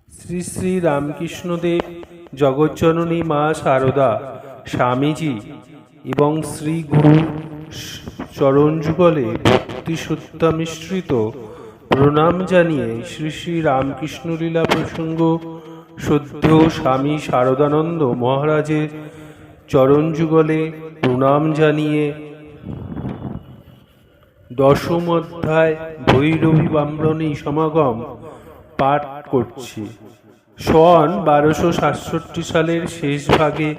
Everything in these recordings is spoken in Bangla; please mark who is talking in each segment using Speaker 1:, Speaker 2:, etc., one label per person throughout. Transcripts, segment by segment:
Speaker 1: শ্রী শ্রী রামকৃষ্ণদেব, জগজ্জননী মা শারদা, স্বামীজি এবং শ্রী গুরু চরণযুগলে ভক্তি সত্যামিশ্রিত প্রণাম জানিয়ে শ্রী শ্রী রামকৃষ্ণ লীলা প্রসঙ্গ শ্রদ্ধেয় স্বামী শারদানন্দ মহারাজের চরণযুগলে প্রণাম জানিয়ে দশম অধ্যায় ভৈরবী ব্রাহ্মণী সমাগম পাঠ করছি। সন 1267 সালের শেষ ভাগে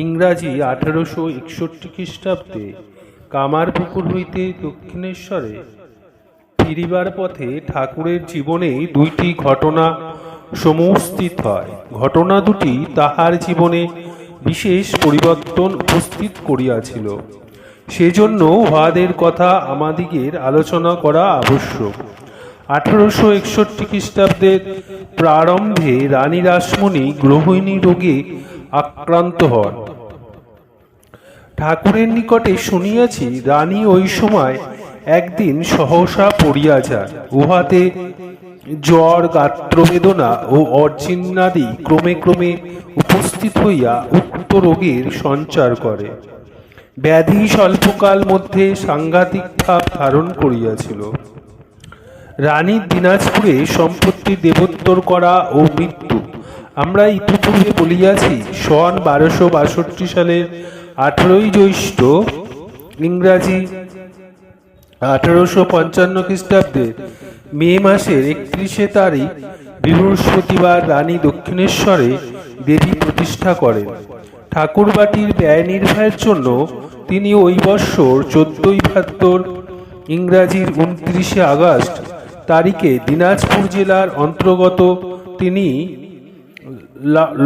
Speaker 1: ইংরাজি 1861 খ্রিস্টাব্দে কামারপুকুর হইতে দক্ষিণেশ্বরে ফিরিবার পথে ঠাকুরের জীবনে দুইটি ঘটনা সমস্থিত হয়। ঘটনা দুটি তাহার জীবনে বিশেষ পরিবর্তন উপস্থিত করিয়াছিল, সেজন্য উহাদের কথা আমাদিগের আলোচনা করা আবশ্যক। 1861 খ্রিস্টাব্দের প্রারম্ভে রানী রাসমণি গ্রহিণী রোগে আক্রান্ত হন। ঠাকুরের নিকটে শুনিয়াছি রানী ওই সময় একদিন সহসা পড়িয়া যান। উহাতে জ্বর, গাত্রবেদনা ও অর্জিন্নাদি ক্রমে ক্রমে উপস্থিত হইয়া উক্ত রোগের সঞ্চার করে। ব্যাধি স্বল্পকাল মধ্যে সাংঘাতিক ভাব ধারণ করিয়াছিল। রানীর দিনাজপুরে সম্পত্তি দেবোত্তর করা ও মৃত্যু আমরা ইতিপূর্বে বলিয়াছি। সন 1262 সালের 18 জ্যৈষ্ঠ ইংরাজি 1855 খ্রিস্টাব্দে মে মাসের 31 তারিখ বৃহস্পতিবার রানী দক্ষিণেশ্বরে দেবী প্রতিষ্ঠা করেন। ঠাকুরবাটির ব্যয় নির্বাহের জন্য তিনি ওই বৎসর 14 ভাদ্র ইংরাজির 29 আগস্ট তারিখে দিনাজপুর জেলার অন্তর্গত তিনি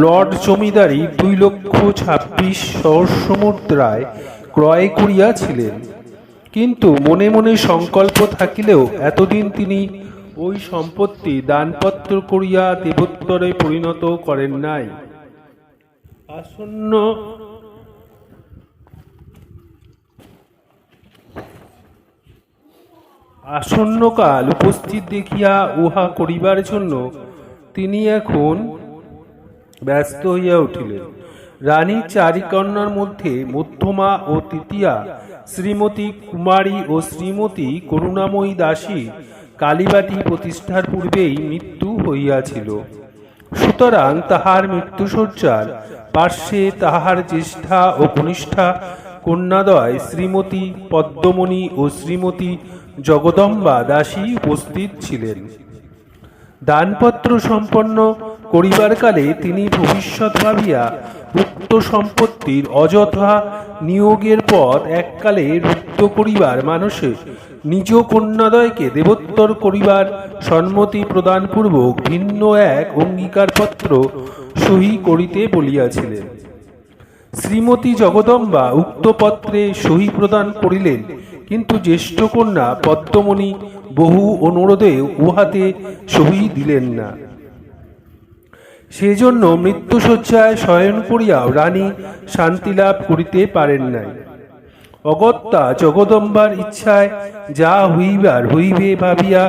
Speaker 1: লর্ড জমিদারি 2,26,000 সহস্র মুদ্রায় ক্রয় করিয়াছিলেন। কিন্তু মনে মনে সংকল্প থাকিলেও এতদিন তিনি ওই সম্পত্তি দানপত্র করিয়া দেবোত্তরে পরিণত করেন নাই। আসন্নকাল উপস্থিত দেখিয়া উহা করিবার জন্য তিনি এখন ব্যস্ত হইয়া উঠিলেন। রানীর 4 কন্যার মধ্যে মধ্যমা ও তৃতীয়া শ্রীমতী কুমারী ও শ্রীমতী করুণাময়ী দাসী কালীবাটি প্রতিষ্ঠার পূর্বেই মৃত্যু হইয়াছিল। সুতরাং তাহার মৃত্যুশয্যার পার্শ্বে তাহার জ্যেষ্ঠা ও কনিষ্ঠা কন্যাদ্বয় শ্রীমতী পদ্মমণি ও শ্রীমতী জগদম্বা দাসী উপস্থিত ছিলেন। দানপত্র সম্পন্ন করিবার কালে তিনি ভবিষ্যৎ ভাবিয়া উক্ত সম্পত্তির অযথা নিয়োগের পথ এককালে রুদ্ধ করিবার মানসে নিজ কন্যাদ্বয়কে দেবোত্তর করিবার সম্মতি প্রদানপূর্বক ভিন্ন এক অঙ্গীকারপত্র সহি করিতে বলিয়াছিলেন। শ্রীমতী জগদম্বা উক্ত পত্রে সহি প্রদান করিলেন, কিন্তু জ্যেষ্ঠ কন্যা পদ্মমণি বহু অনুরোধে উহাতে সহি দিলেন না। সেজন্য মৃত্যুশয্যায় শয়ন করিয়াও রানী শান্তি লাভ করিতে পারেন নাই। অগত্যা জগদম্বার ইচ্ছায় যা হইবার হইবে ভাবিয়া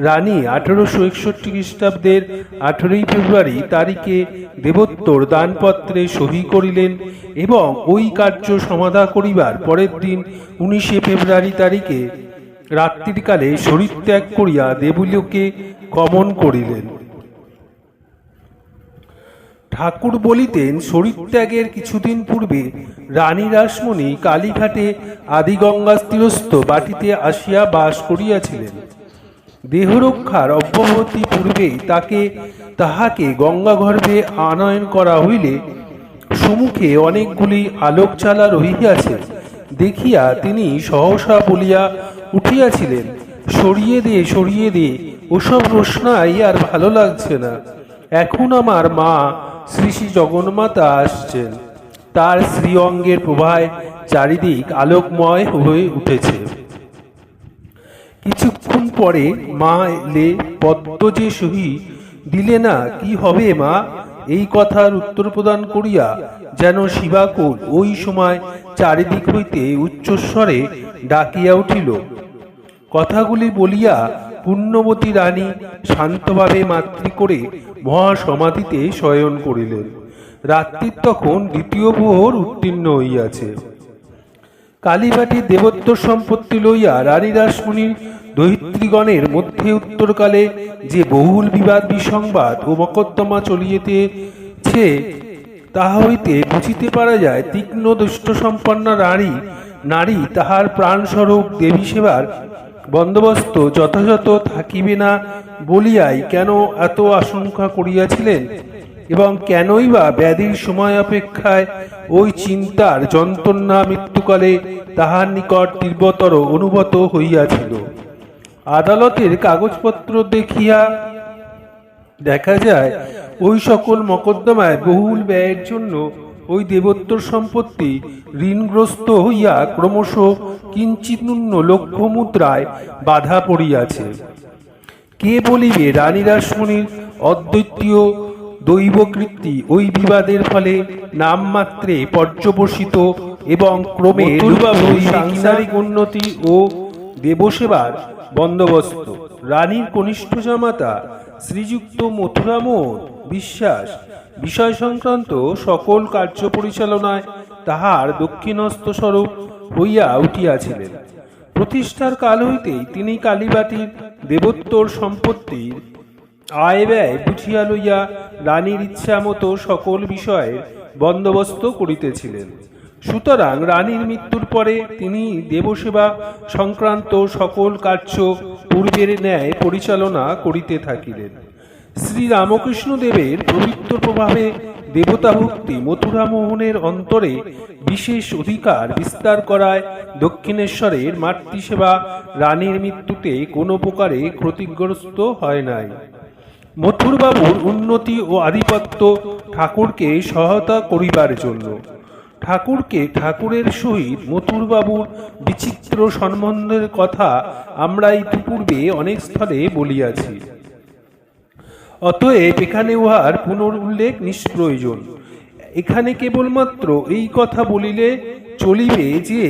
Speaker 1: রানী 1861 খ্রিস্টাব্দের 18 ফেব্রুয়ারি তারিখে দেবোত্তর দানপত্রে সহি করিলেন এবং ওই কার্য সমাধা করিবার পরের দিন 19 ফেব্রুয়ারি তারিখে রাত্রিকালে শরীরত্যাগ করিয়া দেবলোকে গমন করিলেন। ঠাকুর বলিতেন, শরীরত্যাগের কিছুদিন পূর্বে রানী রাসমণি কালীঘাটে আদিগঙ্গাতীরস্থ বাটিতে আসিয়া বাস করিয়াছিলেন। দেহরক্ষার অব্যবহতি পূর্বেই তাহাকে গঙ্গাগর্ভে আনয়ন করা হইলে সম্মুখে অনেকগুলি আলোকজ্বালা রহিয়াছে দেখিয়া তিনি সহসা বলিয়া উঠিয়াছিলেন, সরিয়ে দে, ওসব রোশনাই আর ভালো লাগছে না। এখন আমার মা শ্রী শ্রী জগন্মাতা আসছেন, তার শ্রী অঙ্গের প্রভায় চারিদিক আলোকময় হয়ে উঠেছে। কিছুক্ষণ পরে মা এলে, পদ্ম যে সহি দিলে না, কি হবে মা? এই কথার উত্তর প্রদান করিয়া যেন শিবাকুল ওই সময় চারিদিক হইতে উচ্চস্বরে ডাকিয়া উঠিল। কথাগুলি বলিয়া পুণ্যবতী রানী শান্তভাবে মাতৃ করে মহাসমাধিতে শয়ন করিলেন। রাত্রির তখন দ্বিতীয় প্রহর উত্তীর্ণ হইয়াছে। কালীবাটীর দেবোত্তর সম্পত্তি লইয়া রানী রাসমণির দহিত্রীগণের মধ্যে উত্তরকালে যে বহুল বিবাদ বিসংবাদ ও মকদ্দমা চলিয়েছে, তাহা হইতে বুঝিতে পারা যায় তীক্ষ্ণ দুষ্ট সম্পন্না নারী তাহার প্রাণস্বরূপ দেবী সেবার বন্দোবস্ত যথাযথ থাকিবে না বলিয়াই কেন এত আশঙ্কা করিয়াছিলেন, এবং কেনই বা ব্যাধির সময় অপেক্ষায় ওই চিন্তার যন্ত্রণা মৃত্যুকালে তাহার নিকট তীব্রতর অনুভূত হইয়াছিল। আদালতের কাগজপত্র দেখিয়া দেখা যায় ওই সকল মকদ্দমায় বহুল ব্যয়ের জন্য ওই দেবোত্তর সম্পত্তি ঋণগ্রস্ত হইয়া ক্রমশ কিঞ্চিৎ ন্যূন লক্ষ মুদ্রায় বাধা পড়িয়াছে। কে বলিবে রানী রাসমণির অদ্বিতীয় দৈবকৃতি ওই বিবাদের ফলে নামমাত্রে পর্যবসিত এবং ক্রমে সাংসারিক উন্নতি ও দেবসেবার বন্দোবস্ত। রানীর কনিষ্ঠ জামাতা শ্রীযুক্ত মথুরামোহন বিশ্বাস বিষয় সংক্রান্ত সকল কার্য পরিচালনায় তাহার দক্ষিণস্থ স্বরূপ হইয়া উঠিয়াছিলেন। প্রতিষ্ঠার কাল হইতেই তিনি কালীবাটীর দেবোত্তর সম্পত্তির আয় ব্যয় বুঝিয়া লইয়া রানীর ইচ্ছা মতো সকল বিষয়ের বন্দোবস্ত করিতেছিলেন। সুতরাং রানীর মৃত্যুর পরে তিনি দেবসেবা সংক্রান্ত সকল কার্য পূর্বের ন্যায় পরিচালনা করিতে থাকিলেন। শ্রী রামকৃষ্ণ দেবের পবিত্র প্রভাবে দেবতা ভক্তি মথুরামোহনের অন্তরে বিশেষ অধিকার বিস্তার করায় দক্ষিণেশ্বরের মাতৃসেবা রানীর মৃত্যুতে কোনো প্রকারে ক্ষতিগ্রস্ত হয় নাই। মথুরবাবুর উন্নতি ও আধিপত্য ঠাকুরকে সহায়তা করিবার জন্য। ঠাকুরের সহিত মথুরবাবুর বিচিত্র সম্বন্ধের কথা আমরা ইতিপূর্বে অনেক স্থলে বলিয়াছি, অতএব এখানে উহার পুনরুল্লেখ নিষ্প্রয়োজন। এখানে কেবলমাত্র এই কথা বলিলে চলিবে যে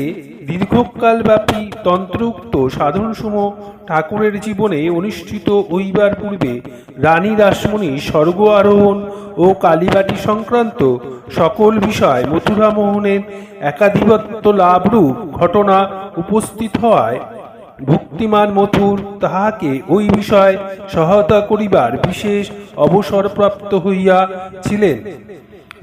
Speaker 1: দীর্ঘকালব্যাপী তন্ত্রোক্ত সাধনসমূহ ঠাকুরের জীবনে অনুষ্ঠিত হইবার পূর্বে রানী রাসমণি স্বর্গ আরোহণ ও কালীবাটী সংক্রান্ত সকল বিষয় মথুরামোহনের একাধিপত্য লাভরূপ ঘটনা উপস্থিত হওয়ায় ভক্তিমান মথুর তাহাকে ওই বিষয় সহায়তা করিবার বিশেষ অবসরপ্রাপ্ত হইয়াছিলেন।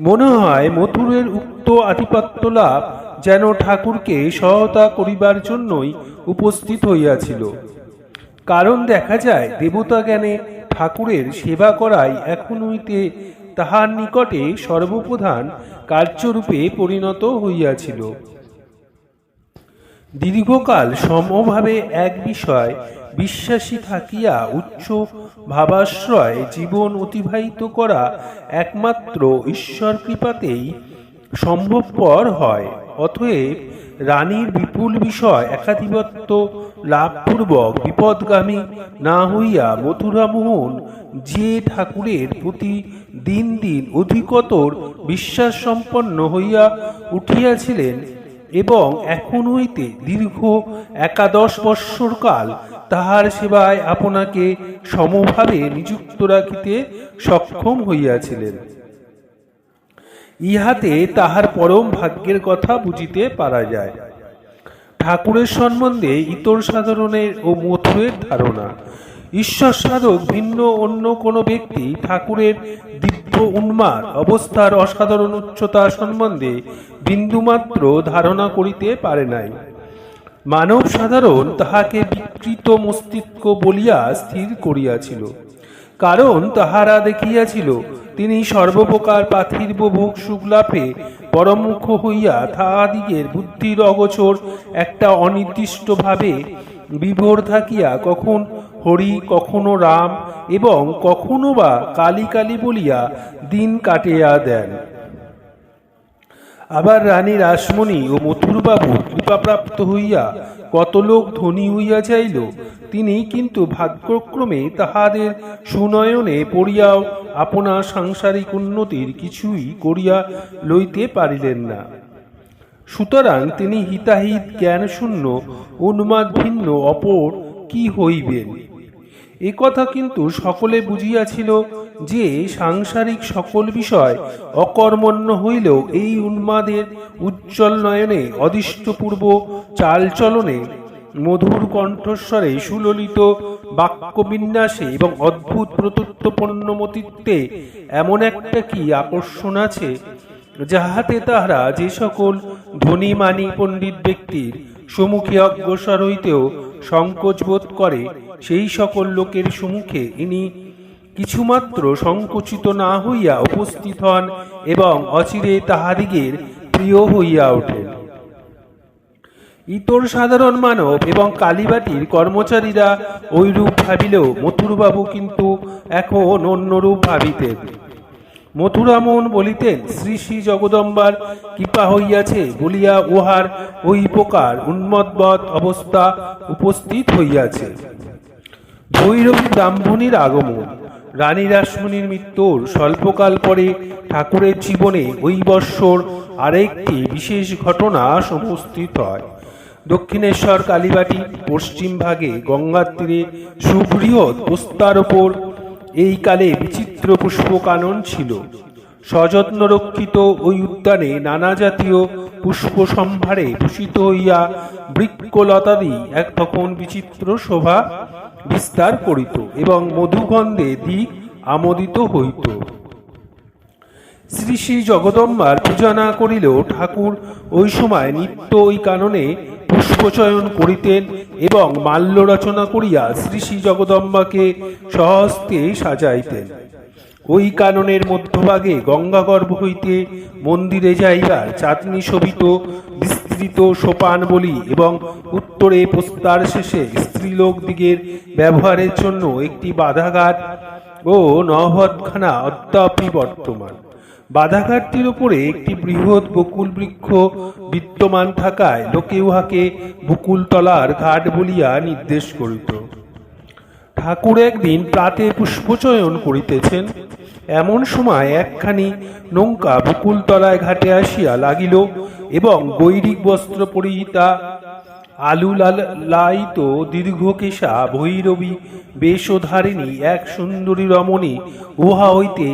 Speaker 1: মনে হয় মথুরের উক্ত আধিপত্য লাভ যেন ঠাকুরকে সহায়তা করিবার জন্যই উপস্থিত হইয়াছিল। কারণ দেখা যায় দেবতা জ্ঞানে ঠাকুরের সেবা করাই এখন হইতে তাহার নিকটে সর্বপ্রধান কার্যরূপে পরিণত হইয়াছিল। দীর্ঘকাল সমভাবে এক বিষয় বিশ্বাসী থাকিয়া উচ্চ ভাবাশ্রয় জীবন অতিবাহিত করা একমাত্র ঈশ্বর কৃপাতেই সম্ভবপর হয়। অতএব রানীর বিপুল বিষয় একাধিপত্য লাভপূর্বক বিপদগামী না হইয়া মথুরামোহন যে ঠাকুরের প্রতি দিন দিন অধিকতর বিশ্বাস সম্পন্ন হইয়া উঠিয়াছিলেন এবং এখন হইতে দীর্ঘ 11 বৎসর কাল তাহার সেবায় আপনাকে সমভাবে নিযুক্ত রাখিতে সক্ষম হইয়াছিলেন, ইহাতে তাহার পরম ভাগ্যের কথা বুঝিতে পারা যায়। ঠাকুরের সম্বন্ধে ইতর সাধারণের ও মথুরের ধারণা। ঈশ্বর সাধক ভিন্ন অন্য কোনো ব্যক্তি ঠাকুরের দিব্য উন্মাদ অবস্থার অসাধারণ উচ্চতা সম্বন্ধে বিন্দুমাত্র ধারণা করিতে পারে নাই। মানব সাধারণ তাহাকে বিকৃত মস্তিষ্ক বলিয়া স্থির করিয়াছিল, কারণ তাহারা দেখিয়াছিল তিনি সর্বপ্রকার পার্থিব ভোগ সুখ লাভে পরমুখ হইয়া তাহাদিগের বুদ্ধির অগোচর একটা অনির্দিষ্ট ভাবে বিভোর থাকিয়া কখন হরি, কখনো রাম এবং কখনো বা কালী কালী বলিয়া দিন কাটিয়া দেন। আবার রানী রাসমণি ও মথুরবাবু কৃপাপ্রাপ্ত হইয়া কত লোক ধনী হইয়া যাইল, তিনি কিন্তু ভাগ্যক্রমে তাহাদের সুনয়নে পড়িয়াও আপনার সাংসারিক উন্নতির কিছুই করিয়া লইতে পারিলেন না। সুতরাং তিনি হিতাহিত জ্ঞানশূন্য উন্মাদ ভিন্ন অপর কি হইবেন? এ কথা কিন্তু সকলে বুঝিয়াছিল যে সাংসারিক সকল বিষয় অকর্মণ্য হইলেও এই উন্মাদের উজ্জ্বল নয়নে অদিষ্টপূর্ব চালচলনে মধুর কণ্ঠস্বরে সুললিত বাক্যবিন্যাসে এবং অদ্ভুত প্রত্যুত্পন্নমতিত্বে এমন একটা কি আকর্ষণ আছে, যাহাতে তাহারা যে সকল ধনী মানী পণ্ডিত ব্যক্তির সম্মুখে অগ্রসর হইতেও সংকোচ বোধ করে, সেই সকল লোকের সম্মুখে ইনি কিছুমাত্র সংকুচিত না হইয়া উপস্থিত হন এবং অচিরে তাহাদিগের প্রিয় হইয়া ওঠেন। ইতর সাধারণ মানব এবং কালীবাটির কর্মচারীরা ঐরূপ ভাবিলেও মথুরবাবু কিন্তু এখন অন্যরূপ ভাবিতেন। মথুরামোহন বলিতেন, শ্রী শ্রী জগদম্বার কৃপা হইয়াছে বলিয়া উহার ওই প্রকার উন্মদ্বৎ অবস্থা উপস্থিত হইয়াছে। ভৈরবী ব্রাহ্মণীর আগমন। রানী রাসমণির মৃত্যুর স্বল্পকাল পরে ঠাকুরের জীবনে ওই বৎসর আরেকটি বিশেষ ঘটনা উপস্থিত হয়। দক্ষিণেশ্বর কালীবাটি পশ্চিম ভাগে গঙ্গার তীরে সুবৃহৎ পোস্তার ওপর এই কালে বিচিত্র পুষ্পকানন ছিল। সযত্ন রক্ষিত ওই উদ্যানে নানা জাতীয় পুষ্প সম্ভারে ভূষিত হইয়া বৃক্ষলতাদি এক তখন বিচিত্র শোভা বিস্তার করিত এবং মধুগন্ধে দিক আমোদিত হইত। শ্রী শ্রী জগদম্বার পূজা না করিলেও ঠাকুর ওই সময় নিত্য ওই কাননে পুষ্পচয়ন করিতেন এবং মাল্য রচনা করিয়া শ্রী শ্রী জগদম্বাকে স্বহস্তে সাজাইতেন। ওই কাননের মধ্যভাগে গঙ্গাগর্ভ হইতে মন্দিরে যাইবার চাঁদনি শোভিত বিস্তৃত সোপান বলি এবং উত্তরে পোস্তার শেষে স্ত্রীলোকদিগের ব্যবহারের জন্য একটি বাধাঘাট ও নহবতখানা অদ্যাপি বর্তমান। বাধাঘাটটির উপরে একটি বৃহৎ বকুল বৃক্ষ বিদ্যমান থাকায় লোকে উহাকে বকুলতলার ঘাট বলিয়া নির্দেশ করিত। ঠাকুর একদিন প্রাতে পুষ্পচয়ন করিতেছেন, এমন সময় একখানি নৌকা বকুলতলায় ঘাটে আসিয়া লাগিল এবং গৈরিক বস্ত্র পরিহিতা আলুলায়িত দীর্ঘকেশা ভৈরবী বেশধারিণী এক সুন্দরী রমণী উহা হইতে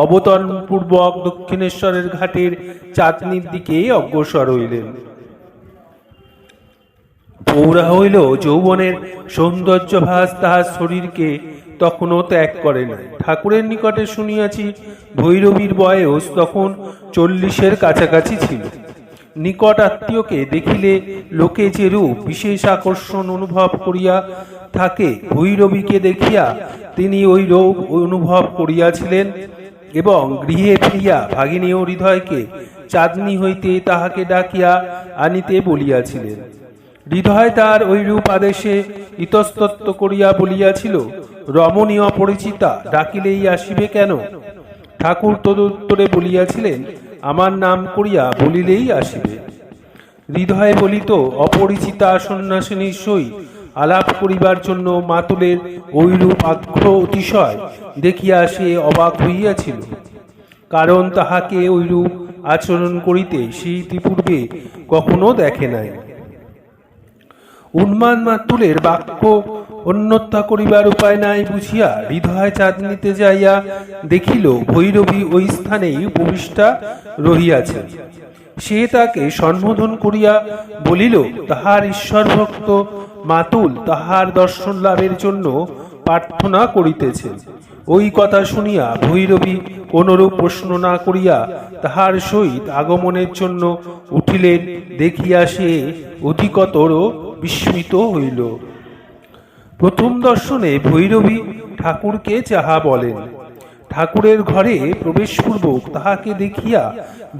Speaker 1: অবতরণপূর্বক দক্ষিণেশ্বরের ঘাটের চাঁদনির দিকে অগ্রসর হইলেন। পৌরা হইল যৌবনের সৌন্দর্যভাস তাহার শরীরকে তখনও ত্যাগ করে নাই। ঠাকুরের নিকটে শুনিয়াছি ভৈরবীর বয়স তখন 40-এর কাছাকাছি ছিল। নিকট আত্মীয়কে দেখিলে লোকে যেরূপ বিশেষ আকর্ষণ অনুভব করিয়া থাকে, ভৈরবীকে দেখিয়া তিনি ওই রূপ অনুভব করিয়াছিলেন এবং গৃহে ফিরিয়া ভাগিনীয় হৃদয়কে চাঁদনি হইতে তাহাকে ডাকিয়া আনিতে বলিয়াছিলেন। হৃদয় তার ঐরূপ আদেশে ইতস্তত করিয়া বলিয়াছিল, রমণী অপরিচিতা, ডাকিলেই আসিবে কেন? ঠাকুর তদুত্তরে বলিয়াছিলেন, আমার নাম করিয়া বলিলেই আসিবে। হৃদয় বলিত, অপরিচিতা সন্ন্যাসিনীর সহিত আলাপ করিবার জন্য মাতুলের ঐরূপ আগ্রহ অতিশয় দেখিয়া সে অবাক হইয়াছিল, কারণ তাহাকে ঐরূপ আচরণ করিতে সে ইতিপূর্বে কখনো দেখে নাই। উন্মাদ মাতুলের বাক্য অন্যথা করিবার উপায় নাই বুঝিয়া হৃদয় চাঁদনিতে যাইয়া দেখিল ভৈরবী ওই স্থানেই উপবিষ্টা রহিয়াছে। সে তাকে সম্বোধন করিয়া বলিল, তাহার ঈশ্বরভক্ত মাতুল তাহার দর্শন লাভের জন্য প্রার্থনা করিতেছে। ওই কথা শুনিয়া ভৈরবী কোনরূপ প্রশ্ন না করিয়া তাহার সহিত আগমনের জন্য উঠিলেন। দেখিয়া সে অধিকতর বিস্মিত হইল। প্রথম দর্শনে ভৈরবী ঠাকুরকে যাহা বলেন, ঠাকুরের ঘরে প্রবেশপূর্বক তাহাকে দেখিয়া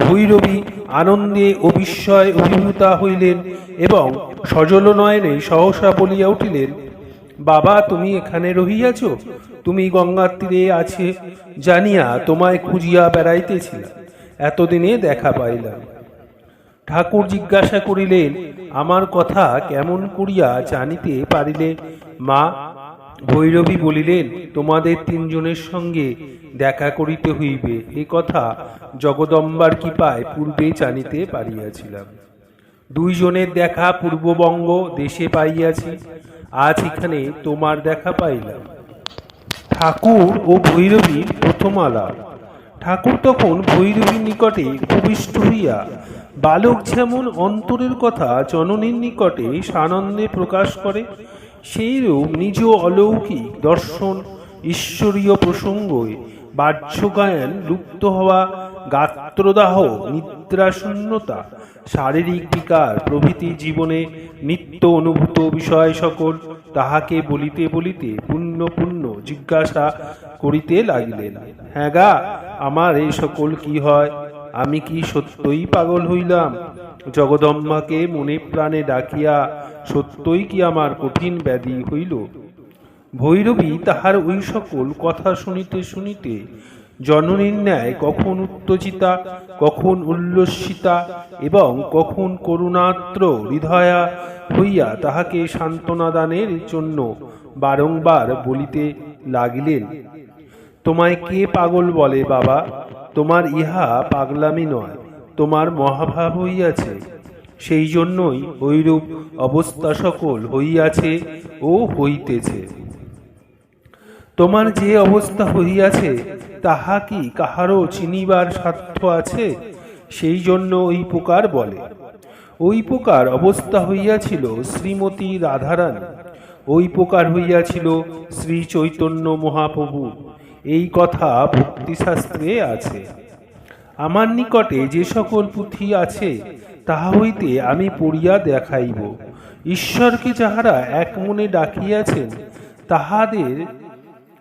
Speaker 1: ভৈরবী আনন্দে ও বিস্ময় অভিভূতা হইলেন এবং সজল নয়নে সহসা বলিয়া উঠিলেন, বাবা, তুমি এখানে রহিয়াছ? তুমি গঙ্গার তীরে আছে জানিয়া তোমায় খুঁজিয়া বেড়াইতেছিলাম, এতদিনে দেখা পাইলাম। ঠাকুর জিজ্ঞাসা করিলেন, আমার কথা কেমন করিয়া জানিতে পারিলে মা? ভৈরবী বলিলেন, তোমাদের তিনজনের সঙ্গে দেখা করিতে হইবে এ কথা জগদম্বার কৃপায় পূর্বে জানিতে পারিয়াছিলাম। দুইজনের দেখা পূর্ববঙ্গ দেশে পাইয়াছি, আজ এখানে তোমার দেখা পাইলাম। ঠাকুর ও ভৈরবীর প্রথম আলাপ। ঠাকুর তখন ভৈরবীর নিকটে উপবিষ্ট হইয়া বালক যেমন অন্তরের কথা জননীর নিকটে সানন্দে প্রকাশ করে, সেইরূপ নিজ অলৌকিক দর্শন, ঈশ্বরীয় প্রসঙ্গে বাহ্যজ্ঞান লুপ্ত হওয়া, গাত্রদাহ, নিদ্রাশূন্যতা, শারীরিক বিকার প্রভৃতি জীবনে নিত্য অনুভূত বিষয় সকল তাহাকে বলিতে বলিতে পুণ্য পুণ্য জিজ্ঞাসা করিতে লাগিলেন। হ্যাঁ গা, আমার এই সকল কি হয়? আমি কি সত্যই পাগল হইলাম? জগদম্বাকে মনে প্রাণে ডাকিয়া সত্যই কি আমার কঠিন ব্যাধি হইল? ভৈরবী তাহার ওই সকল কথা শুনিতে শুনিতে জননীর ন্যায় কখন উত্তেজিতা, কখন উল্লসিতা এবং কখন করুণার্দ্র হৃদয়া হইয়া তাহাকে সান্ত্বনা দানের জন্য বারংবার বলিতে লাগিলেন, তোমায় কে পাগল বলে বাবা? তোমার ইহা পাগলামি নয়, তোমার মহাভাব হইয়াছে, সেই জন্যই ঐরূপ অবস্থা সকল হইয়াছে ও হইতেছে। তোমার যে অবস্থা হইয়াছে তাহা কি কাহারও চিনিবার সাধ্য আছে? সেই জন্য ওই প্রকার বলে। ওই প্রকার অবস্থা হইয়াছিল শ্রীমতী রাধারানী, ওই প্রকার হইয়াছিল শ্রী চৈতন্য মহাপ্রভু। এই কথা ভক্তিশাস্ত্রে আছে। আমার নিকটে যে সকল পুঁথি আছে তাহা হইতে আমি পড়িয়া দেখাইব। ঈশ্বরকে যাহারা এক মনে ডাকিয়াছেন তাহাদের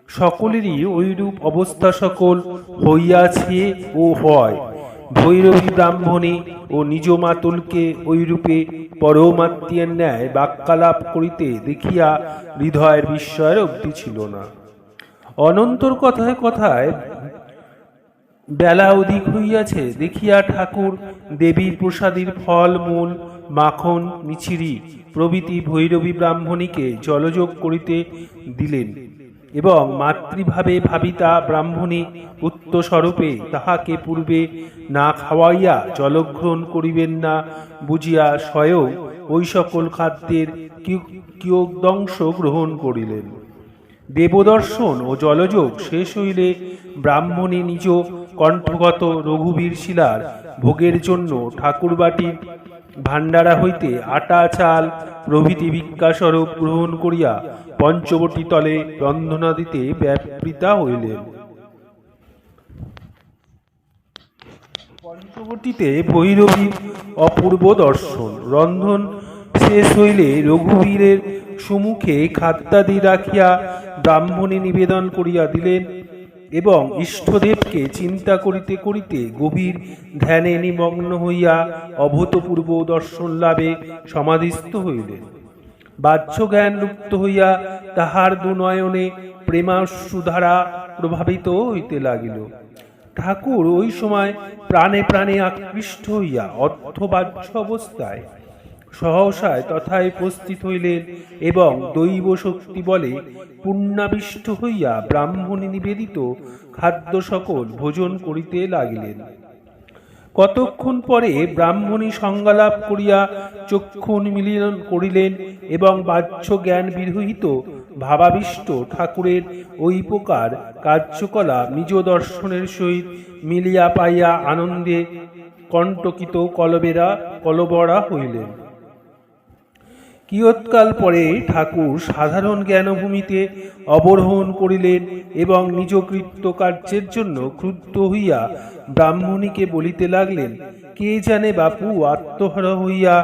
Speaker 1: সকলেরই ঐরূপ অবস্থা সকল হইয়াছে ও হয়। ভৈরবী ব্রাহ্মণী ও নিজ মাতুলকে ঐরূপে পরমাত্মীয়ের ন্যায় বাক্যালাপ করিতে দেখিয়া হৃদয়ের বিস্ময়ের অবধি ছিল না। অনন্তর কথায় কথায় বেলা অধিক হইয়াছে দেখিয়া ঠাকুর দেবীর প্রসাদীর ফল মূল, মাখন, মিছিরি প্রভৃতি ভৈরবী ব্রাহ্মণীকে জলযোগ করিতে দিলেন এবং মাতৃভাবে ভাবিতা ব্রাহ্মণী উত্তস্বরূপে তাহাকে পূর্বে না খাওয়াইয়া জলগ্রহণ করিবেন না বুঝিয়া স্বয়ং ওই সকল খাদ্যের কিয়দংশ গ্রহণ করিলেন। দেবদর্শন ও জলযোগ শেষ হইলে ব্রাহ্মণী নিজ কণ্ঠগত রঘুবীর শিলার ভোগের জন্য ঠাকুরবাটির ভাণ্ডারা হইতে আটা চাল প্রভৃতি ভিক্ষাস্বরূপ গ্রহণ করিয়া পঞ্চবটী তলে রন্ধনাদিতে ব্যাপৃতা হইলেন। পঞ্চবটীতে ভৈরবীর অপূর্ব দর্শন। রন্ধন শেষ হইলে রঘুবীরের সম্মুখে খাদ্যাদি রাখিয়া ব্রাহ্মণী নিবেদন করিয়া দিলেন এবং ইষ্টদেবকে চিন্তা করিতে করিতে গভীর ধ্যানে নিমগ্ন হইয়া অভূতপূর্ব দর্শন লাভে সমাধিস্থ হইলেন। বাহ্যজ্ঞান লুপ্ত হইয়া তাহার দুনয়নে প্রেমাশ্রুধারা প্রভাবিত হইতে লাগিল। ঠাকুর ওই সময় প্রাণে প্রাণে আকৃষ্ট হইয়া অর্থবাহ্য অবস্থায় সহসায় তথায় উপস্থিত হইলেন এবং দৈব শক্তি বলে পুণ্যাবিষ্ট হইয়া ব্রাহ্মণী নিবেদিত খাদ্য সকল ভোজন করিতে লাগিলেন। কতক্ষণ পরে ব্রাহ্মণী সংজ্ঞালাভ করিয়া চক্ষু উন্মীলন করিলেন এবং বাহ্য জ্ঞান বিরহিত ভাবাবিষ্ট ঠাকুরের ওই প্রকার কার্যকলাপ নিজ দর্শনের সহিত মিলিয়া পাইয়া আনন্দে কণ্টকিত কলবরা হইলেন। কিয়ৎকাল পরে ঠাকুর সাধারণ জ্ঞানভূমিতে অবরোহণ করিলেন এবং নিজ কৃত্য কার্যের জন্য ক্রুদ্ধ হইয়া ব্রাহ্মণীকে বলিতে লাগলেন, কে জানে বাপু আত্মহারা হইয়া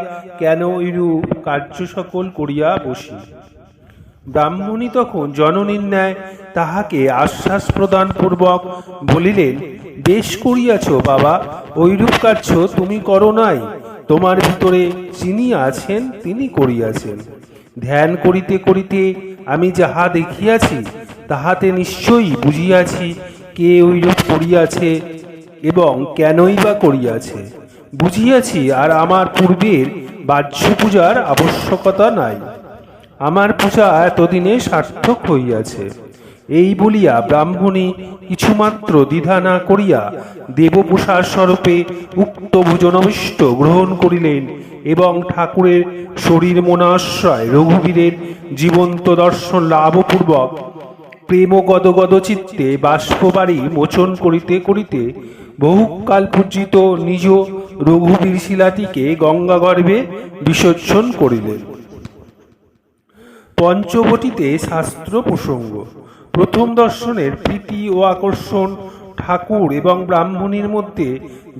Speaker 1: কেন ঐরূপ কার্য সকল করিয়া বসি। ব্রাহ্মণী তখন জননীর ন্যায় তাহাকে আশ্বাস প্রদান পূর্বক বলিলেন, বেশ করিয়াছ বাবা, ঐরূপ কার্য তুমি করো নাই, তোমার ভিতরে যিনি আছেন তিনি করিয়াছেন। ধ্যান করিতে করিতে আমি যাহা দেখিয়াছি তাহাতে নিশ্চয়ই বুঝিয়াছি কে ঐরূপ করিয়াছে এবং কেনই বা করিয়াছে। বুঝিয়াছি আর আমার পূর্বের বাহ্য পূজার আবশ্যকতা নাই, আমার পূজা এতদিনে সার্থক হইয়াছে। এই বলিয়া ব্রাহ্মণী কিছুমাত্র দ্বিধা না করিয়া দেবপ্রসাদ স্বরূপে উক্ত ভোজনবিষ্ট গ্রহণ করিলেন এবং ঠাকুরের শরীর মনাশ্রয় রঘুবীরের জীবন্ত দর্শন লাভপূর্বক প্রেম গদগদ চিত্তে বাষ্পবাড়ি মোচন করিতে করিতে বহুকাল পূজিত নিজ রঘুবীর শিলাটিকে গঙ্গা গর্ভে বিসর্জন করিলেন। পঞ্চবটিতে শাস্ত্র প্রসঙ্গ। প্রথম দর্শনের প্রীতি ও আকর্ষণ ঠাকুর এবং ব্রাহ্মণীর মধ্যে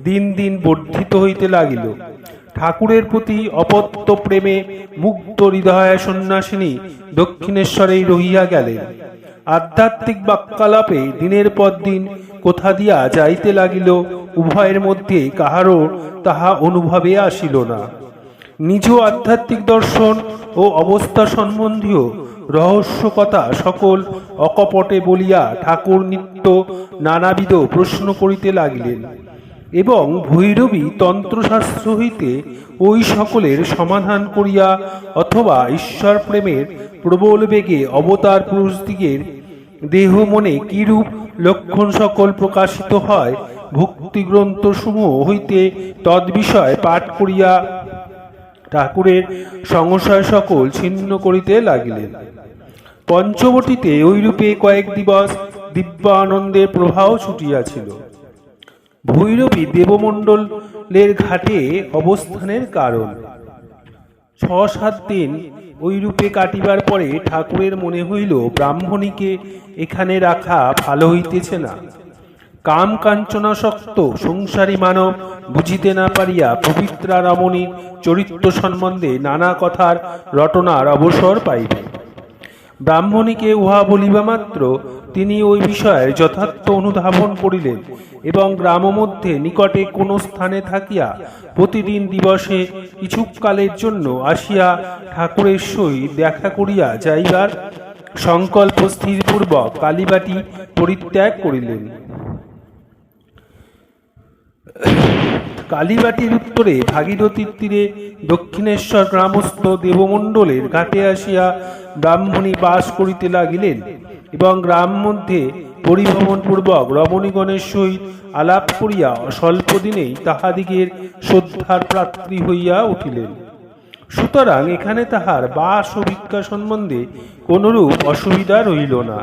Speaker 1: দিন দিন বর্ধিত হইতে লাগিল। ঠাকুরের প্রতি অপত্য প্রেমে মুগ্ধ হৃদয় সন্ন্যাসিনী দক্ষিণেশ্বরেই রহিয়া গেলেন। আধ্যাত্মিক বাক্যালাপে দিনের পর দিন কোথা দিয়া যাইতে লাগিল, উভয়ের মধ্যে কাহারও তাহা অনুভবে আসিল না। নিজ আধ্যাত্মিক দর্শন ও অবস্থা সম্বন্ধীয় রহস্য কথা সকল অকপটে বলিয়া ঠাকুর নিত্য নানাবিধ প্রশ্ন করিতে লাগিলেন এবং ভৈরবী তন্ত্রশাস্ত্র হইতে ওই সকলের সমাধান করিয়া অথবা ঈশ্বর প্রেমের প্রবল বেগে অবতার পুরুষদিগের দেহ মনে কিরূপ লক্ষণ সকল প্রকাশিত হয় ভক্তিগ্রন্থ সমূহ হইতে তদ্বিষয় পাঠ করিয়া ঠাকুরের সংশয় সকল ছিন্ন করিতে লাগিলেন। পঞ্চবটিতে ওইরূপে কয়েক দিবস দিব্যানন্দের প্রবাহ ছুটিয়াছিল। ভৈরবী দেবমণ্ডলের ঘাটে অবস্থানের কারণ। 6-7 দিন ওইরূপে কাটিবার পরে ঠাকুরের মনে হইল ব্রাহ্মণীকে এখানে রাখা ভালো হইতেছে না। কাম কাঞ্চনাসক্ত সংসারী মানব বুঝিতে না পারিয়া পবিত্রা রমণীর চরিত্র সম্বন্ধে নানা কথার রটনার অবসর পাইবে। ব্রাহ্মণীকে উহা বলিবা মাত্র তিনি ওই বিষয়ের যথার্থ অনুধাবন করিলেন এবং গ্রাম মধ্যে নিকটে কোনো স্থানে থাকিয়া প্রতিদিন দিবসে কিছুকালের জন্য আসিয়া ঠাকুরের সহিত দেখা করিয়া যাইবার সংকল্প স্থিরপূর্বক কালীবাটি পরিত্যাগ করিলেন। কালীবাটির উত্তরে ভাগীরথীর তীরে দক্ষিণেশ্বর গ্রামস্থ দেবমণ্ডলের ঘাটে আসিয়া ব্রাহ্মণী বাস করিতে লাগিলেন এবং গ্রাম মধ্যে পরিভ্রমণ পূর্বক রমণীগণের সহিত আলাপ করিয়া স্বল্প দিনেই তাহাদিগের শ্রদ্ধার পাত্রী হইয়া উঠিলেন। সুতরাং এখানে তাহার বাস ও ভিক্ষা সম্বন্ধে কোনরূপ অসুবিধা রহিল না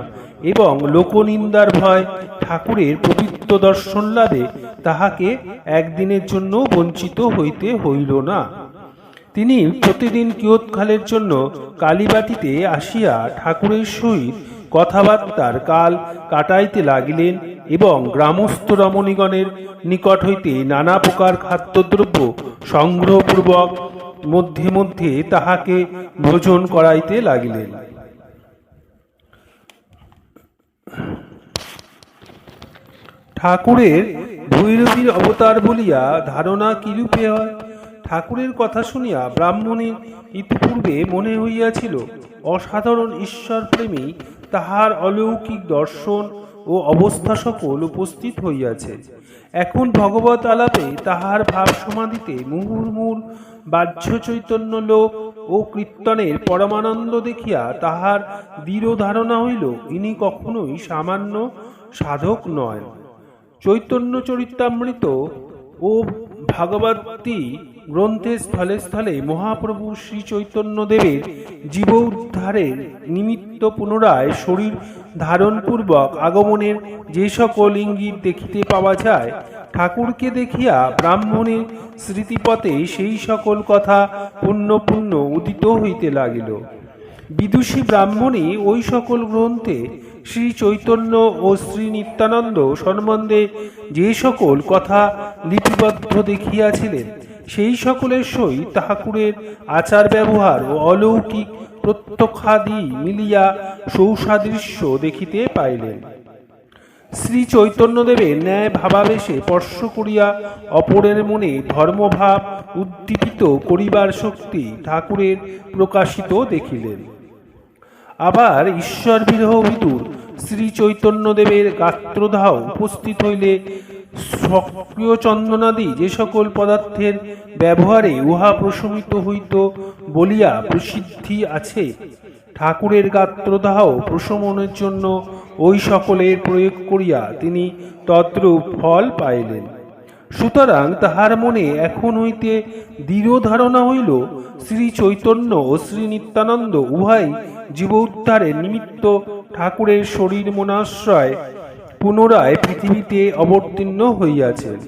Speaker 1: এবং লোকনিন্দার ভয় ঠাকুরের পবিত্র দর্শন লাভে তাহাকে একদিনের জন্য বঞ্চিত হইতে হইল না। তিনি প্রতিদিন কিয়ৎকালের জন্য কালীবাটিতে আসিয়া ঠাকুরের সহিত কথাবার্তার কাল কাটাইতে লাগিলেন এবং গ্রামস্থ রমণীগণের নিকট হইতে নানা প্রকার খাদ্যদ্রব্য সংগ্রহপূর্বক মধ্যে মধ্যে তাহাকে ভোজন করাইতে লাগিলেন। ঠাকুরের ভৈরবীর অবতার বলিয়া ধারণা কিরূপে হয়? ঠাকুরের কথা শুনিয়া ব্রাহ্মণীর ইতিপূর্বে মনে হইয়াছিল অসাধারণ ঈশ্বর প্রেমী তাহার অলৌকিক দর্শন ও অবস্থা সকল উপস্থিত হইয়াছে। এখন ভগবত আলাপে তাহার ভাব সমাধিতে মুহুর্মুহুর বাহ্য চৈতন্য লোক ও কীর্তনের পরমানন্দ দেখিয়া তাহার দৃঢ় ধারণা হইল ইনি কখনোই সামান্য সাধক নয়। চৈতন্য চরিতামৃত ও ভাগবতী গ্রন্থের স্থলে স্থলে মহাপ্রভু শ্রী চৈতন্যদেবের জীব উদ্ধারের নিমিত্ত পুনরায় শরীর ধারণপূর্বক আগমনের যে সকল ইঙ্গিত দেখিতে পাওয়া যায়, ঠাকুরকে দেখিয়া ব্রাহ্মণের স্মৃতিপথে সেই সকল কথা পুণ্য পুণ্য উদিত হইতে লাগিল। বিদুষী ব্রাহ্মণী ওই সকল গ্রন্থে শ্রী চৈতন্য ও শ্রী নিত্যানন্দ সম্বন্ধে যে সকল কথা লিপিবদ্ধ দেখিয়াছিলেন, সেই সকলের সহিত ঠাকুরের আচার ব্যবহার ও অলৌকিক প্রত্যক্ষাদি মিলিয়া সৌসাদৃশ্য দেখিতে পাইলেন। শ্রী চৈতন্যদেবের ন্যায় ভাবাবেশে স্পর্শ করিয়া অপরের মনে ধর্মভাব উদ্দীপিত করিবার শক্তি ঠাকুরের প্রকাশিত দেখিলেন। আবার ঈশ্বর বিরহ ভিতর শ্রী চৈতন্যদেবের গাত্রদাহ উপস্থিত হইলে সক্রিয় চন্দনাদি যে সকল পদার্থের ব্যবহারে উহা প্রশমিত হইত বলিয়া প্রসিদ্ধি আছে, ঠাকুরের গাত্রদাহ প্রশমনের জন্য ওই সকলের প্রয়োগ করিয়া তিনি তদ্রূপ ফল পাইলেন। সুতরাং তাহার মনে এখন হইতে দৃঢ় ধারণা হইল শ্রী চৈতন্য ও শ্রী নিত্যানন্দ উভয় জীব উদ্ধারের নিমিত্ত ঠাকুরের শরীর মনাশ্রয় পুনরায় পৃথিবীতে অবতীর্ণ হইয়াছেন।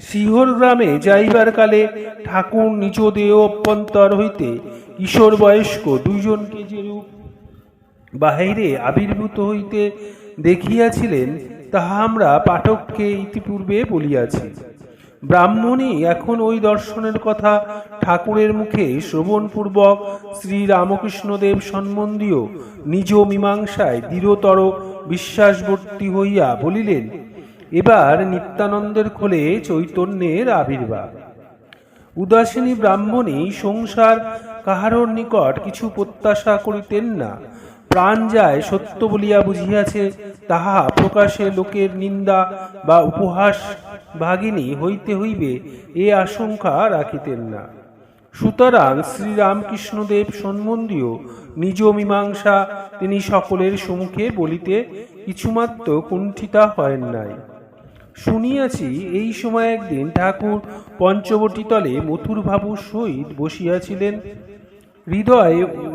Speaker 1: শিহর গ্রামে যাইবার কালে ঠাকুর নিজ দেহ অভ্যন্তর হইতে কিশোর বয়স্ক দুইজনকে যেরূপ বাহিরে আবির্ভূত হইতে দেখিয়াছিলেন, তাহা আমরা পাঠককে ইতিপূর্বে বলিয়াছি। ব্রাহ্মণী এখন ওই দর্শনের কথা ঠাকুরের মুখে শ্রবণপূর্বক শ্রীরামকৃষ্ণদেব সম্বন্ধীয় নিজ মীমাংসায় দৃঢ়তর বিশ্বাসবর্তী হইয়া বলিলেন, এবার নিত্যানন্দের খোলে চৈতন্যের আবির্ভাব। উদাসিনী ব্রাহ্মণী সংসার কাহারোর নিকট কিছু প্রত্যাশা করিতেন না। প্রাণ যায় সত্য বলিয়া বুঝিয়াছে, তাহা প্রকাশে লোকের নিন্দা বা উপহাস ভাগিনী হইতে হইবে এ আশঙ্কা রাখিতেন না। সুতরাং শ্রীরামকৃষ্ণদেব সম্বন্ধীয় নিজ মীমাংসা তিনি সকলের সম্মুখে বলিতে কিছুমাত্র কুণ্ঠিতা হয় নাই। শুনিয়াছি এই সময় একদিন ঠাকুর পঞ্চবটী তলে মথুর বাবুর সহিত বসিয়াছিলেন।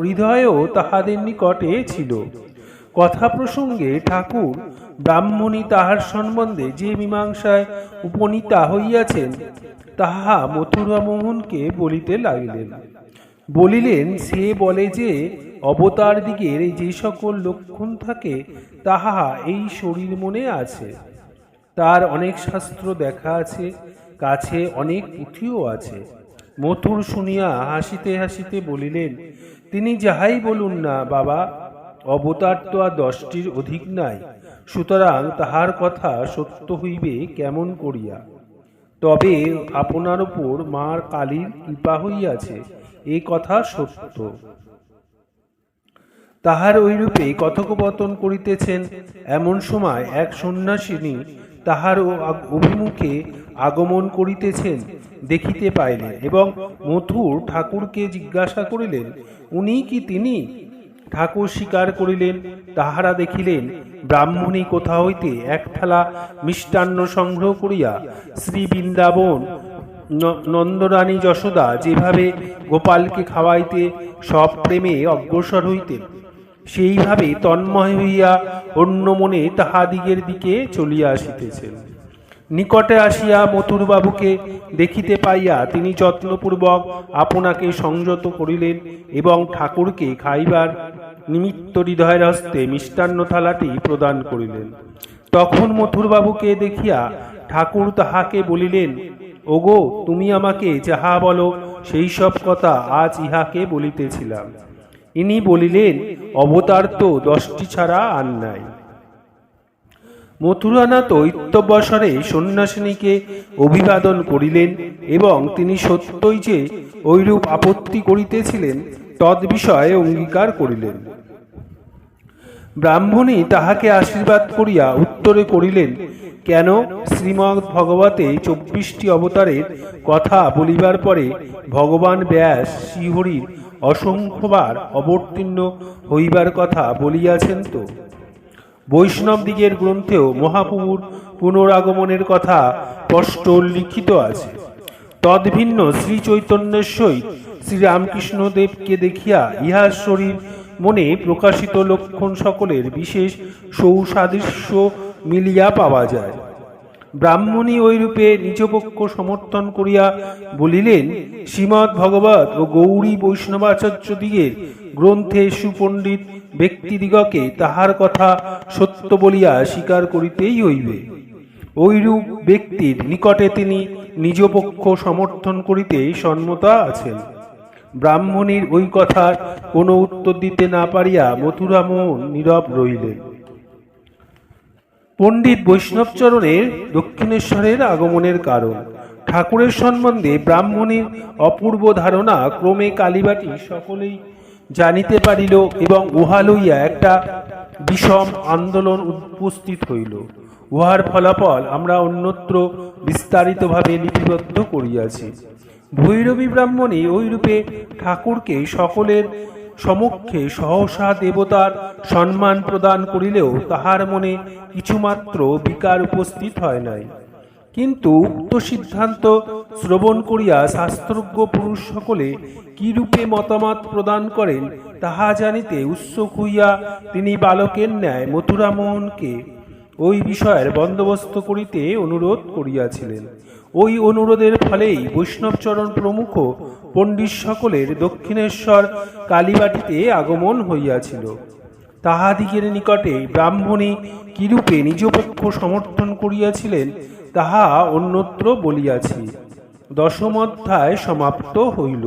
Speaker 1: হৃদয়েও তাহাদের নিকটে ছিল। কথা প্রসঙ্গে ঠাকুর ব্রাহ্মণী তাহার সম্বন্ধে যে মীমাংসায় উপনীতা হইয়াছেন তাহা মথুরামোহনকে বলিতে লাগিলেন। বলিলেন, সে বলে যে অবতার দিগের যে সকল লক্ষণ থাকে তাহা এই শরীর মনে আছে। তার অনেক শাস্ত্র দেখা আছে, কাছে অনেক পুঁথিও আছে। মথুর শুনিয়া হাসিতে হাসিতে বলিলেন, তিনি যাহাই বলুন না বাবা, অবতার তো আর 10টির অধিক নাই, সুতরাং তাহার কথা সত্য হইবে কেমন করিয়া? তবে আপনার উপর মার কালীর কৃপা হইয়াছে, এই কথা সত্য। তাহার ঐরূপে কথোপকথন করিতেছেন, এমন সময় এক সন্ন্যাসিনী তাহার অভিমুখে আগমন করিতেছেন দেখিতে পাইলেন এবং মথুর ঠাকুরকে জিজ্ঞাসা করিলেন, উনি কি তিনি? ঠাকুর স্বীকার করিলেন। তাহারা দেখিলেন ব্রাহ্মণী কোথা হইতে এক থালা মিষ্টান্ন সংগ্রহ করিয়া শ্রী বৃন্দাবন নন্দরানী যশোদা যেভাবে গোপালকে খাওয়াইতে সব প্রেমে অগ্রসর হইতেন, সেইভাবে তন্ময় হইয়া অন্য মনে তাহাদিগের দিকে চলিয়া আসিতেছেন। নিকটে আসিয়া মথুরবাবুকে দেখিতে পাইয়া তিনি যত্নপূর্বক আপনাকে সংযত করিলেন এবং ঠাকুরকে খাইবার নিমিত্ত হৃদয়ের হস্তে মিষ্টান্ন থালাটি প্রদান করিলেন। তখন মথুরবাবুকে দেখিয়া ঠাকুর তাহাকে বলিলেন, ওগো, তুমি আমাকে যাহা বলো সেই সব কথা আজ ইহাকে বলিতেছিলাম। ইনি বলিলেন, অবতার তো 10টি ছাড়া আর নাই। মথুরানাথ ইত্যবসরে সন্ন্যাসিনীকে অভিবাদন করিলেন এবং তিনি সত্যই যে ঐরূপ আপত্তি করিতেছিলেন তদ্বিষয়ে অঙ্গীকার করিলেন। ব্রাহ্মণী তাহাকে আশীর্বাদ করিয়া উত্তরে করিলেন, কেন? শ্রীমদ্ ভগবতে 24টি অবতারের কথা বলিবার পরে ভগবান ব্যাস শ্রীহরির অসংখ্যবার অবতীর্ণ হইবার কথা বলিয়াছেন তো। বৈষ্ণবদিগের গ্রন্থেও মহাপ্রভুর পুনরাগমনের কথা স্পষ্ট লিখিত আছে। তদ্ভিন্ন শ্রী চৈতন্যের সহিত শ্রীরামকৃষ্ণদেবকে দেখিয়া ইহার শরীর মনে প্রকাশিত লক্ষণ সকলের বিশেষ সৌসাদৃশ্য মিলিয়া পাওয়া যায়। ব্রাহ্মণী ওইরূপে নিজপক্ষ সমর্থন করিয়া বলিলেন, শ্রীমদ্ ভগবত ও গৌরী বৈষ্ণবাচার্যদিগের গ্রন্থে সুপণ্ডিত ব্যক্তিদিগকে তাহার কথা সত্য বলিয়া স্বীকার করিতেই হইবে। ঐরূপ ব্যক্তির নিকটে তিনি নিজপক্ষ সমর্থন করিতে সম্মতা আছেন। ব্রাহ্মণীর ওই কথার কোনো উত্তর দিতে না পারিয়া মথুরামোহন নীরব রহিলেন। পণ্ডিত বৈষ্ণবচরণের দক্ষিণেশ্বরের আগমনের কারণ। ঠাকুরের সম্বন্ধে ব্রাহ্মণীর অপূর্ব ধারণা ক্রমে কালীবাটী সকলেই জানিতে পারিল এবং উহা লইয়া একটা বিষম আন্দোলন উপস্থিত হইল। উহার ফলাফল আমরা অন্যত্র বিস্তারিতভাবে লিপিবদ্ধ করিয়াছি। ভৈরবী ব্রাহ্মণী ওইরূপে ঠাকুরকে সকলের সমক্ষে সহসা দেবতার সম্মান প্রদান করিলেও তাহার মনে কিছুমাত্র বিকার উপস্থিত হয় নাই। কিন্তু উক্ত সিদ্ধান্ত শ্রবণ করিয়া শাস্ত্রজ্ঞ পুরুষ সকলে কিরূপে মতামত প্রদান করেন তাহা জানিতে উৎসুক হইয়া তিনি বালকের ন্যায় মথুরামোহনকে ওই বিষয়ের বন্দোবস্ত করিতে অনুরোধ করিয়াছিলেন। ওই অনুরোধের ফলেই বৈষ্ণবচরণ প্রমুখ পণ্ডিত সকলের দক্ষিণেশ্বর কালীবাটিতে আগমন হইয়াছিল। তাহাদিগের নিকটে ব্রাহ্মণী কিরূপে নিজ পক্ষ সমর্থন করিয়াছিলেন তাহা অন্যত্র বলিয়াছি। 10ম অধ্যায় সমাপ্ত হইল।